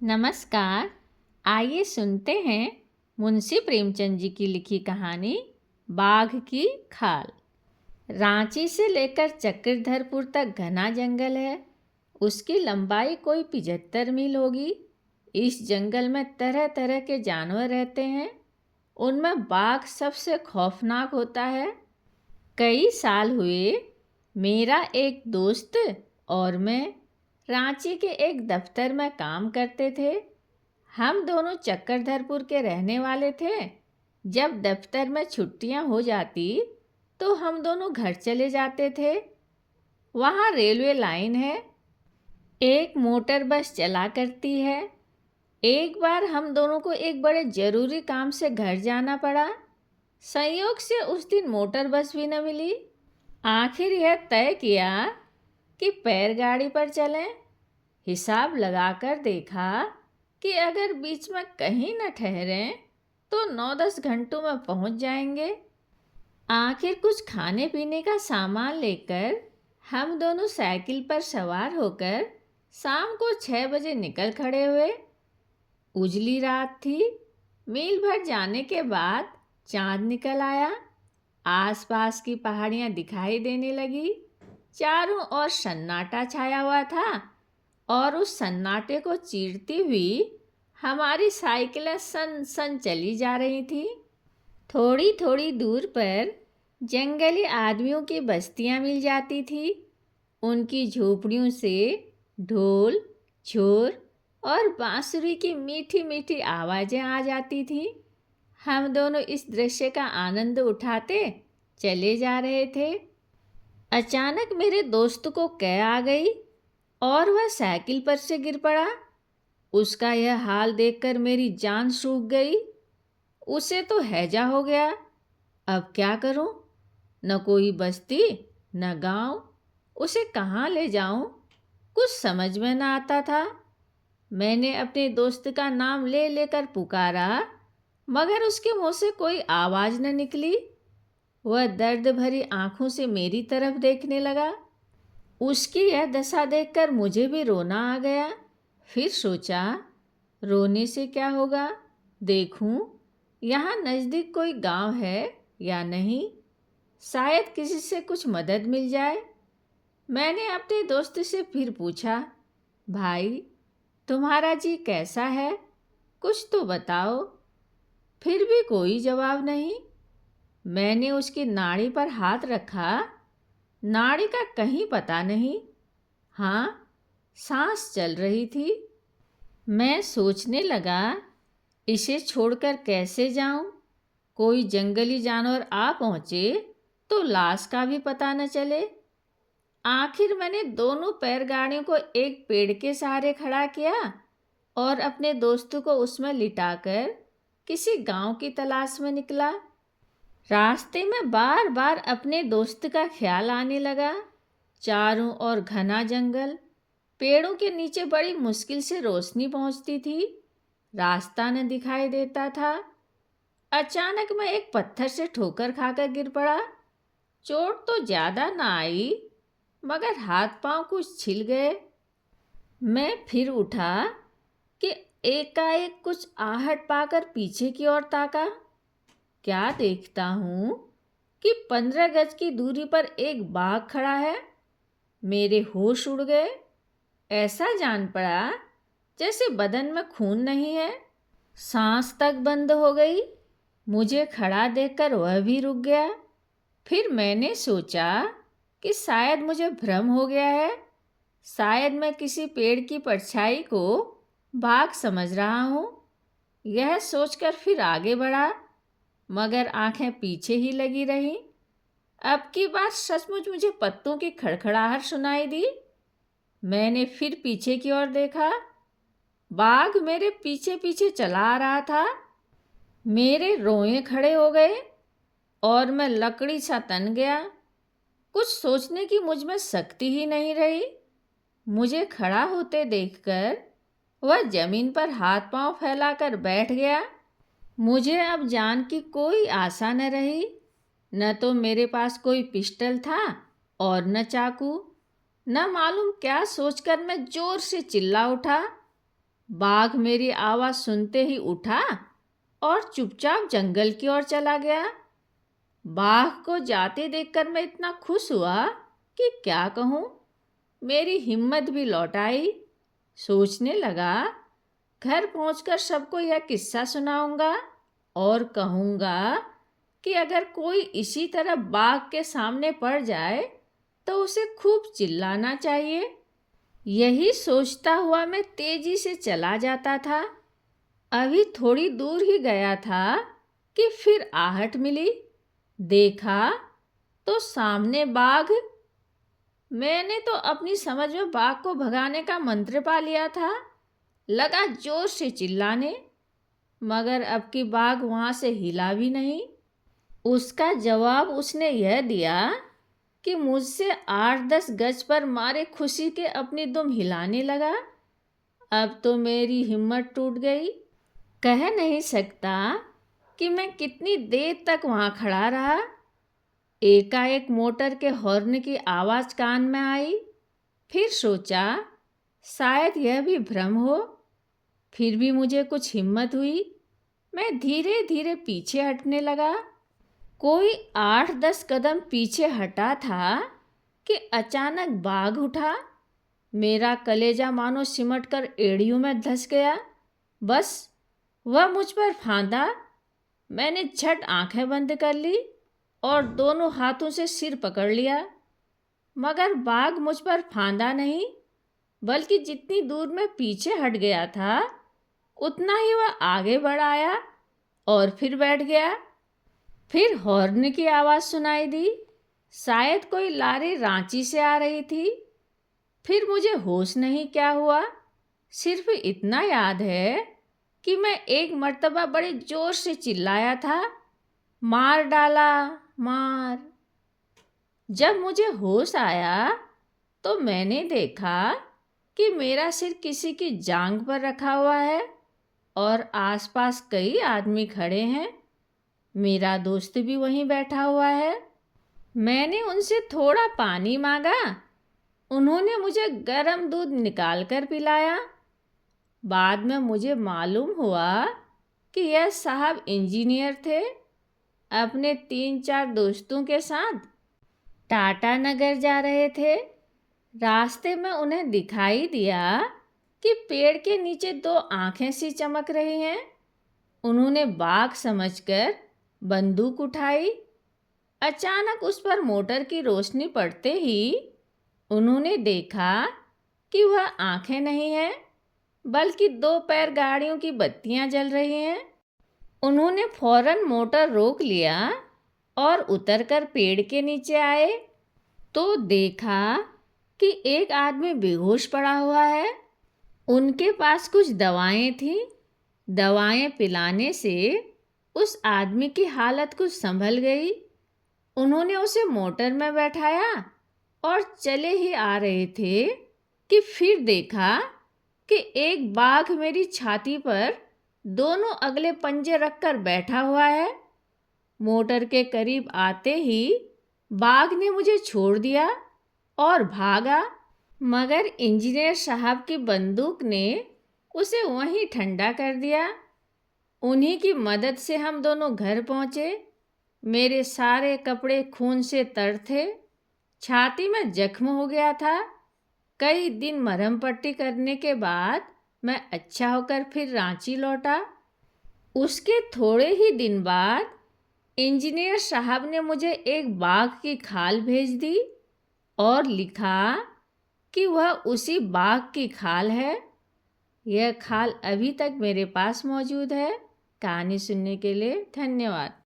नमस्कार। आइए सुनते हैं मुंशी प्रेमचंद जी की लिखी कहानी बाघ की खाल। रांची से लेकर चक्रधरपुर तक घना जंगल है। उसकी लंबाई कोई 75 मील होगी। इस जंगल में तरह तरह के जानवर रहते हैं। उनमें बाघ सबसे खौफनाक होता है। कई साल हुए मेरा एक दोस्त और मैं रांची के एक दफ्तर में काम करते थे। हम दोनों चक्रधरपुर के रहने वाले थे। जब दफ्तर में छुट्टियां हो जाती तो हम दोनों घर चले जाते थे। वहाँ रेलवे लाइन है। एक मोटर बस चला करती है। एक बार हम दोनों को एक बड़े ज़रूरी काम से घर जाना पड़ा। संयोग से उस दिन मोटर बस भी न मिली। आखिर यह तय किया कि बैलगाड़ी पर चलें। हिसाब लगाकर देखा कि अगर बीच में कहीं न ठहरें तो 9-10 घंटों में पहुंच जाएंगे। आखिर कुछ खाने पीने का सामान लेकर हम दोनों साइकिल पर सवार होकर शाम को 6 बजे निकल खड़े हुए। उजली रात थी। मील भर जाने के बाद चांद निकल आया। आसपास की पहाड़ियां दिखाई देने लगी। चारों ओर सन्नाटा छाया हुआ था और उस सन्नाटे को चीरती हुई हमारी साइकिलें सन सन चली जा रही थी। थोड़ी थोड़ी दूर पर जंगली आदमियों की बस्तियां मिल जाती थी। उनकी झोपड़ियों से ढोल, छोर और बांसुरी की मीठी मीठी आवाज़ें आ जाती थीं। हम दोनों इस दृश्य का आनंद उठाते चले जा रहे थे। अचानक मेरे दोस्त को कै आ गई और वह साइकिल पर से गिर पड़ा। उसका यह हाल देखकर मेरी जान सूख गई। उसे तो हैजा हो गया। अब क्या करूं? न कोई बस्ती न गांव। उसे कहाँ ले जाऊं? कुछ समझ में न आता था। मैंने अपने दोस्त का नाम ले लेकर पुकारा, मगर उसके मुंह से कोई आवाज़ न निकली। वह दर्द भरी आंखों से मेरी तरफ देखने लगा। उसकी यह दशा देखकर मुझे भी रोना आ गया। फिर सोचा, रोने से क्या होगा, देखूं यहाँ नज़दीक कोई गांव है या नहीं। शायद किसी से कुछ मदद मिल जाए। मैंने अपने दोस्त से फिर पूछा, भाई तुम्हारा जी कैसा है, कुछ तो बताओ। फिर भी कोई जवाब नहीं। मैंने उसकी नाड़ी पर हाथ रखा। नाड़ी का कहीं पता नहीं। हाँ, सांस चल रही थी। मैं सोचने लगा, इसे छोड़कर कैसे जाऊं? कोई जंगली जानवर आ पहुंचे तो लाश का भी पता न चले। आखिर मैंने दोनों बैलगाड़ियों को एक पेड़ के सहारे खड़ा किया और अपने दोस्त को उसमें लिटाकर किसी गांव की तलाश में निकला। रास्ते में बार बार अपने दोस्त का ख्याल आने लगा। चारों ओर घना जंगल। पेड़ों के नीचे बड़ी मुश्किल से रोशनी पहुंचती थी। रास्ता न दिखाई देता था। अचानक मैं एक पत्थर से ठोकर खाकर गिर पड़ा। चोट तो ज़्यादा ना आई, मगर हाथ पांव कुछ छिल गए। मैं फिर उठा कि एकाएक कुछ आहट पाकर पीछे की ओर ताका। क्या देखता हूँ कि 15 गज की दूरी पर एक बाघ खड़ा है। मेरे होश उड़ गए। ऐसा जान पड़ा जैसे बदन में खून नहीं है। सांस तक बंद हो गई। मुझे खड़ा देखकर वह भी रुक गया। फिर मैंने सोचा कि शायद मुझे भ्रम हो गया है। शायद मैं किसी पेड़ की परछाई को बाघ समझ रहा हूँ। यह सोचकर फिर आगे बढ़ा, मगर आंखें पीछे ही लगी रहीं। अब की बार सचमुच मुझे पत्तों की खड़खड़ाहट सुनाई दी। मैंने फिर पीछे की ओर देखा। बाघ मेरे पीछे पीछे चला आ रहा था। मेरे रोए खड़े हो गए और मैं लकड़ी सा तन गया। कुछ सोचने की मुझ में शक्ति ही नहीं रही। मुझे खड़ा होते देखकर वह जमीन पर हाथ पांव फैलाकर बैठ गया। मुझे अब जान की कोई आशा न रही। न तो मेरे पास कोई पिस्टल था और न चाकू। न मालूम क्या सोचकर मैं जोर से चिल्ला उठा, बाघ मेरी आवाज़ सुनते ही उठा और चुपचाप जंगल की ओर चला गया। बाघ को जाते देखकर मैं इतना खुश हुआ कि क्या कहूँ। मेरी हिम्मत भी लौट आई। सोचने लगा, घर पहुंचकर सबको यह किस्सा सुनाऊंगा और कहूंगा कि अगर कोई इसी तरह बाघ के सामने पड़ जाए तो उसे खूब चिल्लाना चाहिए। यही सोचता हुआ मैं तेजी से चला जाता था। अभी थोड़ी दूर ही गया था कि फिर आहट मिली। देखा तो सामने बाघ। मैंने तो अपनी समझ में बाघ को भगाने का मंत्र पा लिया था। लगा जोर से चिल्लाने, मगर अब की बाघ वहाँ से हिला भी नहीं। उसका जवाब उसने यह दिया कि मुझसे 8-10 गज पर मारे खुशी के अपनी दुम हिलाने लगा। अब तो मेरी हिम्मत टूट गई। कह नहीं सकता कि मैं कितनी देर तक वहाँ खड़ा रहा। एकाएक मोटर के हॉर्न की आवाज़ कान में आई। फिर सोचा शायद यह भी भ्रम हो। फिर भी मुझे कुछ हिम्मत हुई। मैं धीरे धीरे पीछे हटने लगा। कोई 8-10 कदम पीछे हटा था कि अचानक बाघ उठा। मेरा कलेजा मानो सिमट कर एड़ियों में धंस गया। बस वह मुझ पर फांदा। मैंने झट आंखें बंद कर ली और दोनों हाथों से सिर पकड़ लिया, मगर बाघ मुझ पर फांदा नहीं, बल्कि जितनी दूर मैं पीछे हट गया था उतना ही वह आगे बढ़ आया और फिर बैठ गया। फिर हॉर्न की आवाज़ सुनाई दी। शायद कोई लारी रांची से आ रही थी। फिर मुझे होश नहीं क्या हुआ। सिर्फ इतना याद है कि मैं एक मर्तबा बड़े जोर से चिल्लाया था, मार डाला, मार। जब मुझे होश आया तो मैंने देखा कि मेरा सिर किसी की जांघ पर रखा हुआ है और आसपास कई आदमी खड़े हैं। मेरा दोस्त भी वहीं बैठा हुआ है। मैंने उनसे थोड़ा पानी मांगा। उन्होंने मुझे गर्म दूध निकाल कर पिलाया। बाद में मुझे मालूम हुआ कि यह साहब इंजीनियर थे। अपने 3-4 दोस्तों के साथ टाटा नगर जा रहे थे। रास्ते में उन्हें दिखाई दिया कि पेड़ के नीचे 2 आंखें सी चमक रही हैं। उन्होंने बाघ समझकर बंदूक उठाई। अचानक उस पर मोटर की रोशनी पड़ते ही उन्होंने देखा कि वह आंखें नहीं हैं, बल्कि 2 पैर गाड़ियों की बत्तियां जल रही हैं। उन्होंने फौरन मोटर रोक लिया और उतरकर पेड़ के नीचे आए तो देखा कि एक आदमी बेहोश पड़ा हुआ है। उनके पास कुछ दवाएं थीं। दवाएं पिलाने से उस आदमी की हालत कुछ संभल गई। उन्होंने उसे मोटर में बैठाया और चले ही आ रहे थे कि फिर देखा कि एक बाघ मेरी छाती पर दोनों अगले पंजे रखकर बैठा हुआ है। मोटर के करीब आते ही बाघ ने मुझे छोड़ दिया और भागा, मगर इंजीनियर साहब की बंदूक ने उसे वहीं ठंडा कर दिया। उन्हीं की मदद से हम दोनों घर पहुँचे। मेरे सारे कपड़े खून से तर थे। छाती में जख्म हो गया था। कई दिन मरहम पट्टी करने के बाद मैं अच्छा होकर फिर रांची लौटा। उसके थोड़े ही दिन बाद इंजीनियर साहब ने मुझे एक बाघ की खाल भेज दी और लिखा कि वह उसी बाघ की खाल है। यह खाल अभी तक मेरे पास मौजूद है। कहानी सुनने के लिए धन्यवाद।